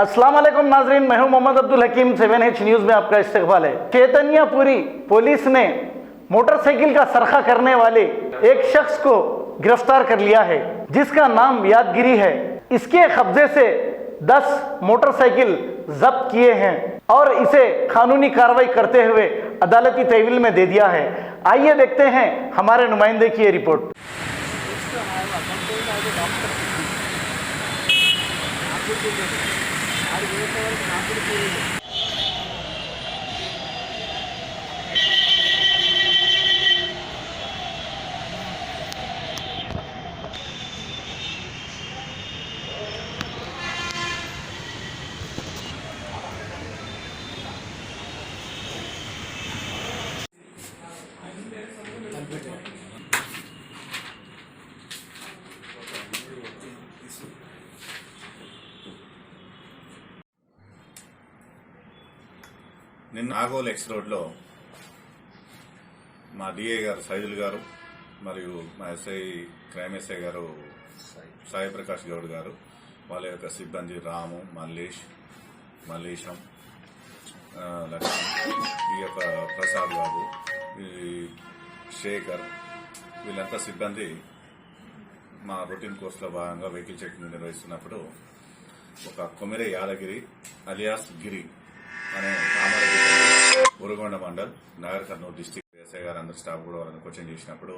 अस्सलाम वालेकुम नाजरीन, मैं हूं मोहम्मद अब्दुल हकीम। 7H न्यूज़ में आपका इस्तकबाल है। चैतन्यपुरी पुलिस ने मोटरसाइकिल का सरखा करने वाले एक शख्स को गिरफ्तार कर लिया है, जिसका नाम यादगिरी है। इसके कब्जे से 10 मोटरसाइकिल जब्त किए हैं और इसे कानूनी कार्रवाई करते हुए अदालती तहवील में दे दिया है। आइए देखते हैं हमारे नुमाइंदे की ये रिपोर्ट। నిన్న నాగోల్ ఎక్స్ రోడ్లో మా డిఏ గారు సైదుల్ గారు మరియు మా క్రైమ్ ఎస్ఐ గారు సాయి ప్రకాష్ గౌడ్ గారు, వాళ్ళ యొక్క సిబ్బంది రాము, మల్లేశం, లక్ష్మణ్, ఈ యొక్క ప్రసాద్ బాబు, ఈ శేఖర్, వీళ్ళంతా సిబ్బంది మా రొటీన్ కోర్సులో భాగంగా వెహికల్ చెకింగ్ నిర్వహిస్తున్నప్పుడు ఒక కొమిరే యాదగిరి అలియాస్ గిరి అనే ఉరగొండ మండల్, నగర్ కర్నూలు డిస్టిక్ ఎస్ఐ గారు అందరు స్టాఫ్ కూడా వాళ్ళని క్వశ్చన్ చేసినప్పుడు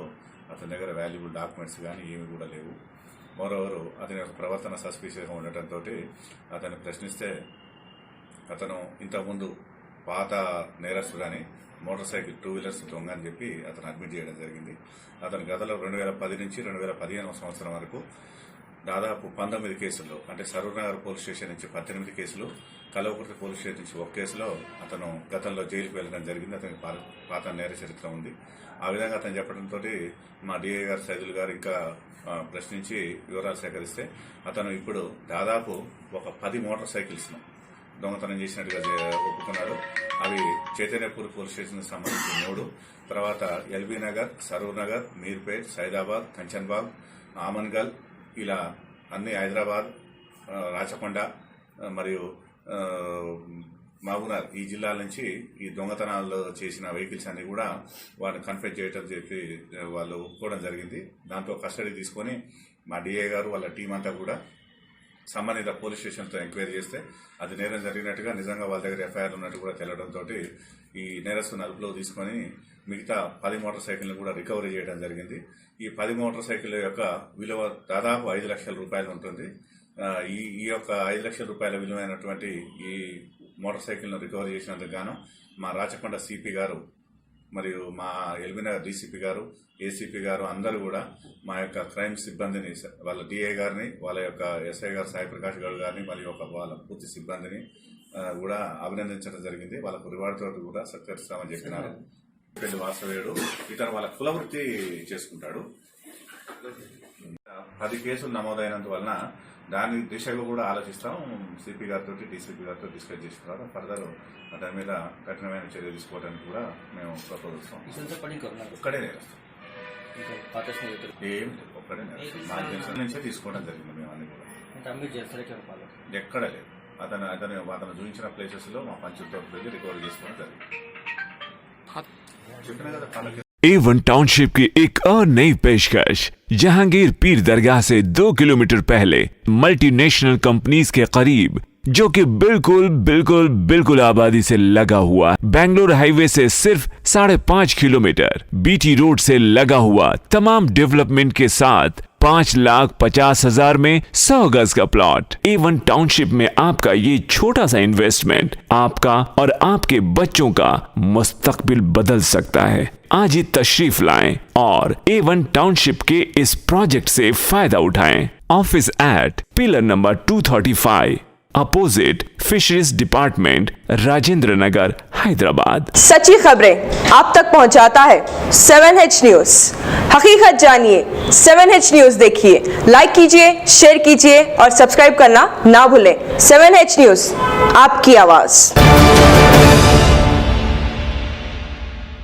అతని దగ్గర వాల్యుబుల్ డాక్యుమెంట్స్ కానీ ఏమి కూడా లేవు. మరోవరు అతని యొక్క ప్రవర్తన సస్పీషియస్గా ఉండటంతో అతన్ని ప్రశ్నిస్తే అతను ఇంతకుముందు పాత నేరస్తుడని మోటార్ సైకిల్ 2 వీలర్స్ దొంగ అని చెప్పి అతను అడ్మిట్ చేయడం జరిగింది. అతని గతంలో 2010 నుంచి 2015 సంవత్సరం వరకు దాదాపు 19 కేసుల్లో, అంటే సరూర్నగర్ పోలీస్ స్టేషన్ నుంచి 18 కేసులు, కలవకుర్తి పోలీస్ స్టేషన్ నుంచి 1 కేసులో అతను గతంలో జైలుకు వెళ్లడం జరిగింది. అతనికి పాత నేర చరిత్ర ఉంది. ఆ విధంగా అతను చెప్పడంతో మా డిఐ గారు సైదుల్ గారు ఇంకా ప్రశ్నించి వివరాలు సేకరిస్తే అతను ఇప్పుడు దాదాపు ఒక 10 మోటార్ సైకిల్స్ ను దొంగతనం చేసినట్టుగా ఒప్పుకున్నాడు. అవి చైతన్యపూర్ పోలీస్ స్టేషన్ కి సంబంధించి 3, తర్వాత ఎల్బీ నగర్, సరూర్ నగర్, మీర్పేట్, సైదాబాద్, కంచన్బాగ్, ఆమన్గల్, ఇలా అన్ని హైదరాబాద్, రాచకొండ మరియు మహబూబ్నగర్ ఈ జిల్లాల నుంచి ఈ దొంగతనాలు చేసిన వెహికల్స్ అన్ని కూడా వారిని కన్ఫెస్ చేయడం చెప్పి వాళ్ళు ఒప్పుకోవడం జరిగింది. దాంతో కస్టడీ తీసుకుని మా డిఏ గారు వాళ్ళ టీం అంతా కూడా సంబంధిత పోలీస్ స్టేషన్తో ఎంక్వైరీ చేస్తే అది నేరం జరిగినట్టుగా, నిజంగా వాళ్ళ దగ్గర ఎఫ్ఐఆర్ ఉన్నట్టు కూడా తెలవడంతో ఈ నేరస్తుని అదుపులో తీసుకుని మిగతా 10 మోటార్ సైకిల్ని కూడా రికవరీ చేయడం జరిగింది. ఈ 10 మోటార్ సైకిల్ యొక్క విలువ దాదాపు 5 లక్షల రూపాయలు ఉంటుంది. ఈ యొక్క 5 లక్షల రూపాయల విలువైనటువంటి ఈ మోటార్ సైకిల్ను రికవరీ చేసినందుకు గాను మా రాచకొండ సిపి గారు మరియు మా ఎల్బీనగర్ డీసీపీ గారు, ఏసీపీ గారు అందరూ కూడా మా యొక్క క్రైమ్ సిబ్బందిని, వాళ్ళ డిఐ గారిని, వాళ్ళ యొక్క ఎస్ఐ గారు సాయి ప్రకాష్ గౌడ్ గారిని మరియు వాళ్ళ పూర్తి సిబ్బందిని కూడా అభినందించడం జరిగింది. వాళ్ళకు రివార్డ్ తోటి కూడా సత్కరిస్తామని చెప్పినారు. పెళ్లి వాసవేయుడు ఇతను వాళ్ళ కులవృత్తి చేసుకుంటాడు. 10 కేసులు నమోదైనందువలన దాని దిశగా కూడా ఆలోచిస్తాం. సిపి గారితో, డీసీపీ గారితో డిస్కస్ చేసుకున్నారు. ఫర్దర్ దాని మీద కఠినమైన చర్య తీసుకోవడానికి కూడా మేము ప్రపోజ్ చేస్తాం. ఒక్కడే నేరస్తాం, ఏం ఒక్కడే నేరస్తాం. మా జంక్షన్ నుంచే తీసుకోవడం జరిగింది. మేము అన్ని కూడా ఎక్కడ లేదు. అతను చూపించిన ప్లేసెస్ లో మా పంచాయతీ రికవరీ చేసుకోవడం జరిగింది. A1 टाउनशिप की एक और नई पेशकश। जहांगीर पीर दरगाह से 2 किलोमीटर पहले मल्टीनेशनल कंपनीज के करीब, जो कि बिल्कुल आबादी से लगा हुआ, बेंगलोर हाईवे से सिर्फ 5.5 किलोमीटर, बीटी रोड से लगा हुआ, तमाम डेवलपमेंट के साथ 5,50,000 में 100 गज का प्लॉट। A1 टाउनशिप में आपका ये छोटा सा इन्वेस्टमेंट आपका और आपके बच्चों का मुस्तकबिल बदल सकता है। आज ही तशरीफ लाएं और A1 टाउनशिप के इस प्रोजेक्ट से फायदा उठाएं। Office at pillar number 235, opposite fisheries department, Rajendra Nagar, Hyderabad. सच्ची खबरें आप तक पहुंचाता है 7H न्यूज। हकीकत जानिए, 7H न्यूज देखिए, लाइक कीजिए, शेयर कीजिए और सब्सक्राइब करना ना भूलें। 7H न्यूज, आपकी आवाज।